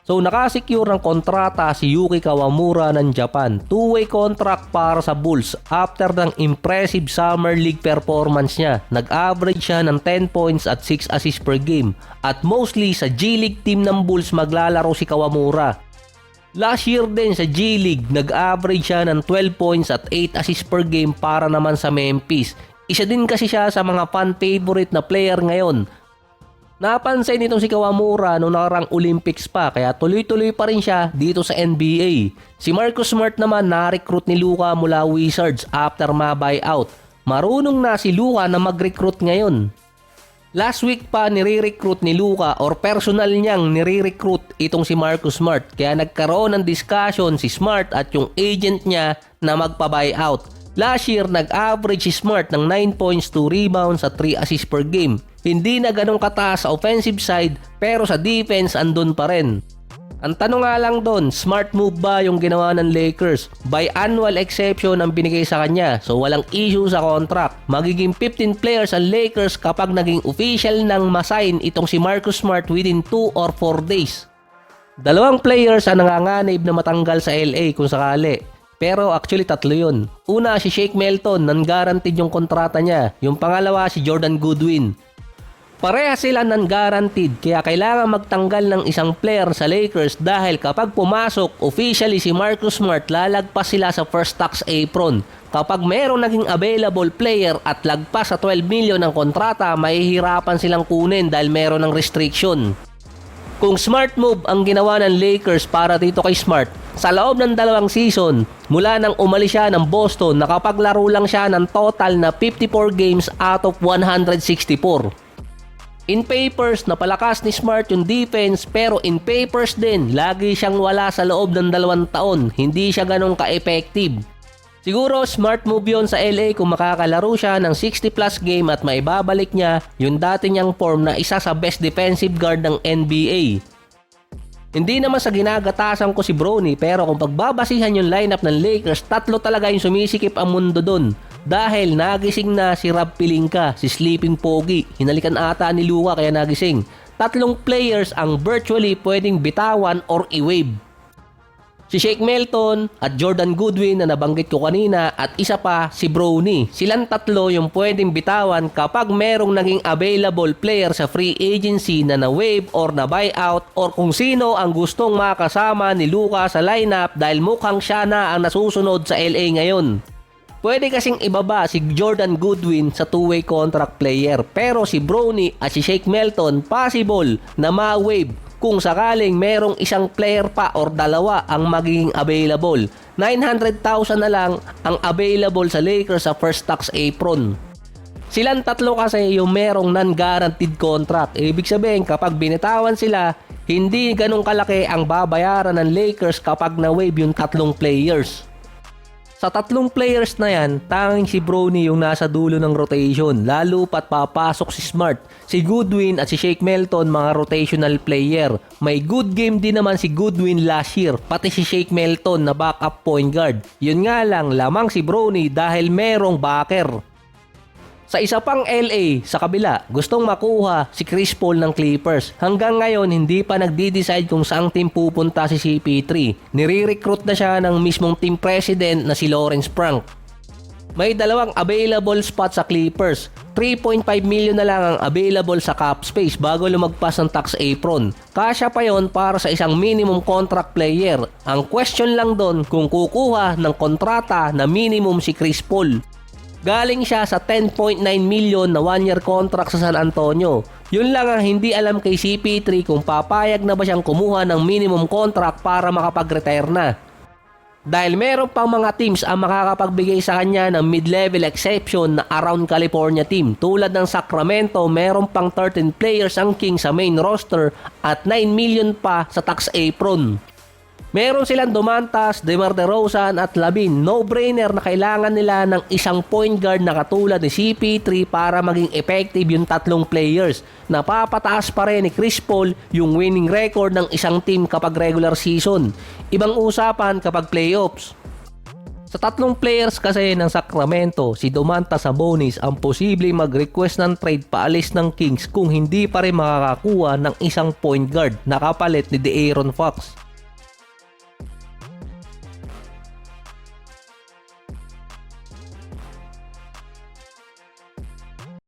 So nakasecure ng kontrata si Yuki Kawamura ng Japan. Two-way contract para sa Bulls after ng impressive Summer League performance niya. Nag-average siya ng 10 points at 6 assists per game. At mostly sa G-League team ng Bulls maglalaro si Kawamura. Last year din sa G-League, nag-average siya ng 12 points at 8 assists per game para naman sa Memphis. Isa din kasi siya sa mga fan favorite na player ngayon. Napansin nitong si Kawamura noong nakarang Olympics pa kaya tuloy-tuloy pa rin siya dito sa NBA. Si Marcus Smart naman na-recruit ni Luka mula Wizards after ma-buyout. Marunong na si Luka na mag-recruit ngayon. Last week pa nire-recruit ni Luka or personal niyang nire-recruit itong si Marcus Smart. Kaya nagkaroon ng discussion si Smart at yung agent niya na magpa-buyout. Last year nag-average si Smart ng 9 points, 2 rebounds at 3 assists per game. Hindi na ganong kataas sa offensive side pero sa defense andun pa rin. Ang tanong nga lang doon, smart move ba yung ginawa ng Lakers? Biannual exception ang binigay sa kanya so walang issue sa contract. Magiging 15 players ang Lakers kapag naging official nang masign itong si Marcus Smart within 2 or 4 days. Dalawang players ang nanganganib na matanggal sa LA kung sakali. Pero actually tatlo yun. Una si Shake Milton, non-guaranteed yung kontrata niya. Yung pangalawa si Jordan Goodwin. Pareha sila non-guaranteed kaya kailangan magtanggal ng isang player sa Lakers dahil kapag pumasok officially si Marcus Smart lalagpas sila sa first tax apron. Kapag mayroong naging available player at lagpas sa 12 million ng kontrata mahihirapan silang kunin dahil mayroon ng restriction. Kung smart move ang ginawa ng Lakers para dito kay Smart, sa loob ng 2 season mula nang umalis siya ng Boston nakapaglaro lang siya ng total na 54 games out of 164. In papers, napalakas ni Smart yung defense pero in papers din, lagi siyang wala sa loob ng 2 taon. Hindi siya ganun ka-effective. Siguro smart move yun sa LA kung makakalaro siya ng 60 plus game at maibabalik niya yung dati niyang form na isa sa best defensive guard ng NBA. Hindi naman sa ginagatasan ko si Bronny pero kung pagbabasihan yung lineup ng Lakers, 3 talaga yung sumisikip ang mundo dun. Dahil nagising na si Rob Pelinka, si Sleeping Pogi. Hinalikan ata ni Luka kaya nagising. 3 players ang virtually pwedeng bitawan or i-wave. Si Shake Milton at Jordan Goodwin na nabanggit ko kanina at isa pa si Bronny. Silang 3 yung pwedeng bitawan kapag merong naging available player sa free agency na na-wave or na-buyout or kung sino ang gustong makasama ni Luka sa lineup dahil mukhang siya na ang nasusunod sa LA ngayon. Pwede kasing ibaba si Jordan Goodwin sa 2-way contract player pero si Bronny at si Shake Milton possible na ma-wave kung sakaling merong isang player pa or 2 ang magiging available. 900,000 na lang ang available sa Lakers sa first tax apron. Silang 3 kasi yung merong non-guaranteed contract. Ibig sabihin kapag binitawan sila, hindi ganun kalaki ang babayaran ng Lakers kapag na-wave yung 3 players. Sa 3 players na yan, tanging si Bronny yung nasa dulo ng rotation, lalo pat papasok si Smart. Si Goodwin at si Shake Milton mga rotational player. May good game din naman si Goodwin last year, pati si Shake Milton na backup point guard. Yun nga lang, lamang si Bronny dahil merong backer. Sa isa pang LA, sa kabila, gustong makuha si Chris Paul ng Clippers. Hanggang ngayon, hindi pa nagdi-decide kung saang team pupunta si CP3. Nire-recruit na siya ng mismong team president na si Lawrence Frank. May 2 available spot sa Clippers. 3.5 million na lang ang available sa cap space bago lumagpas ng tax apron. Kasya pa yon para sa isang minimum contract player. Ang question lang doon kung kukuha ng kontrata na minimum si Chris Paul. Galing siya sa 10.9 million na 1-year contract sa San Antonio. Yun lang ang hindi alam kay CP3 kung papayag na ba siyang kumuha ng minimum contract para makapag-retire na. Dahil meron pang mga teams ang makakapagbigay sa kanya ng mid-level exception na around California team. Tulad ng Sacramento, meron pang 13 players ang Kings sa main roster at 9 million pa sa tax apron. Meron silang Domantas, DeMar DeRozan at Lavin. No-brainer na kailangan nila ng isang point guard na katulad ni CP3 para maging effective yung 3 players. Napapataas pa rin ni Chris Paul yung winning record ng isang team kapag regular season. Ibang usapan kapag playoffs. Sa tatlong players kasi ng Sacramento, si Domantas Sabonis ang posibleng mag-request ng trade paalis ng Kings kung hindi pa rin makakakuha ng isang point guard na kapalit ni De'Aaron Fox.